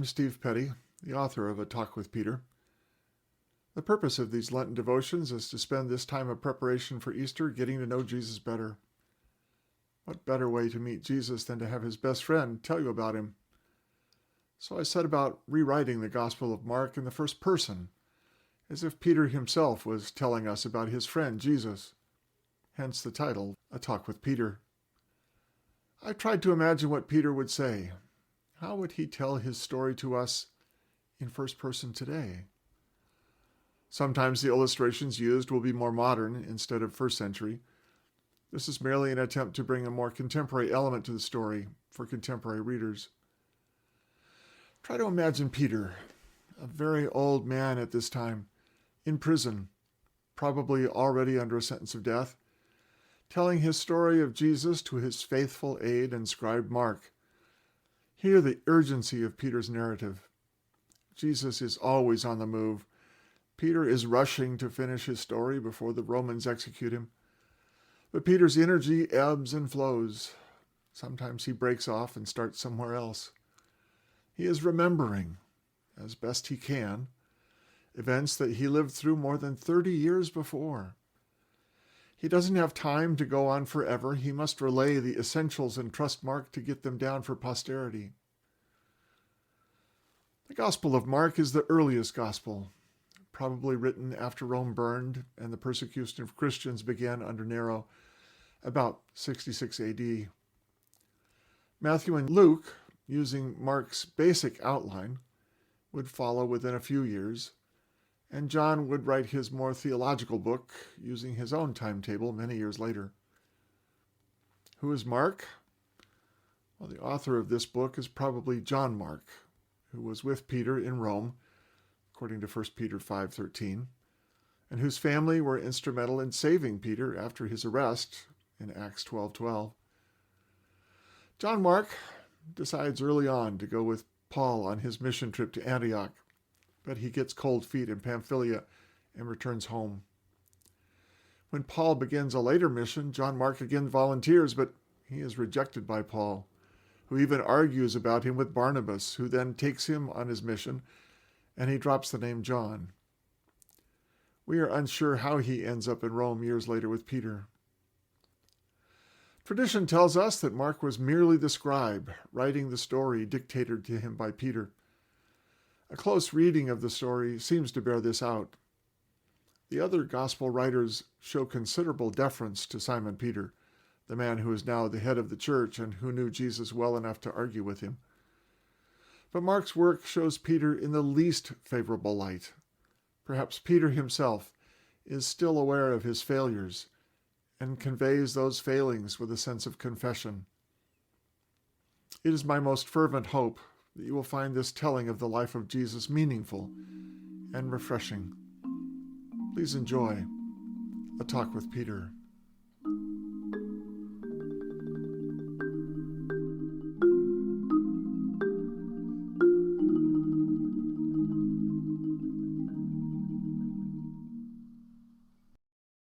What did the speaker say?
I'm Steve Petty, the author of A Talk with Peter. The purpose of these Lenten devotions is to spend this time of preparation for Easter getting to know Jesus better. What better way to meet Jesus than to have his best friend tell you about him? So I set about rewriting the Gospel of Mark in the first person, as if Peter himself was telling us about his friend Jesus. Hence the title, A Talk with Peter. I tried to imagine what Peter would say. How would he tell his story to us in first person today? Sometimes the illustrations used will be more modern instead of first century. This is merely an attempt to bring a more contemporary element to the story for contemporary readers. Try to imagine Peter, a very old man at this time, in prison, probably already under a sentence of death, telling his story of Jesus to his faithful aide and scribe Mark. Hear the urgency of Peter's narrative. Jesus is always on the move. Peter is rushing to finish his story before the Romans execute him. But Peter's energy ebbs and flows. Sometimes he breaks off and starts somewhere else. He is remembering, as best he can, events that he lived through more than 30 years before. He doesn't have time to go on forever. He must relay the essentials and trust Mark to get them down for posterity. The Gospel of Mark is the earliest gospel, probably written after Rome burned and the persecution of Christians began under Nero, about 66 AD. Matthew and Luke, using Mark's basic outline, would follow within a few years, and John would write his more theological book using his own timetable many years later. Who is Mark? Well, the author of this book is probably John Mark, who was with Peter in Rome, according to 1 Peter 5:13, and whose family were instrumental in saving Peter after his arrest in Acts 12:12. John Mark decides early on to go with Paul on his mission trip to Antioch, but he gets cold feet in Pamphylia and returns home. When Paul begins a later mission, John Mark again volunteers, but he is rejected by Paul, who even argues about him with Barnabas, who then takes him on his mission, and he drops the name John. We are unsure how he ends up in Rome years later with Peter. Tradition tells us that Mark was merely the scribe, writing the story dictated to him by Peter. A close reading of the story seems to bear this out. The other gospel writers show considerable deference to Simon Peter, the man who is now the head of the church and who knew Jesus well enough to argue with him. But Mark's work shows Peter in the least favorable light. Perhaps Peter himself is still aware of his failures and conveys those failings with a sense of confession. It is my most fervent hope that you will find this telling of the life of Jesus meaningful and refreshing. Please enjoy A Talk with Peter.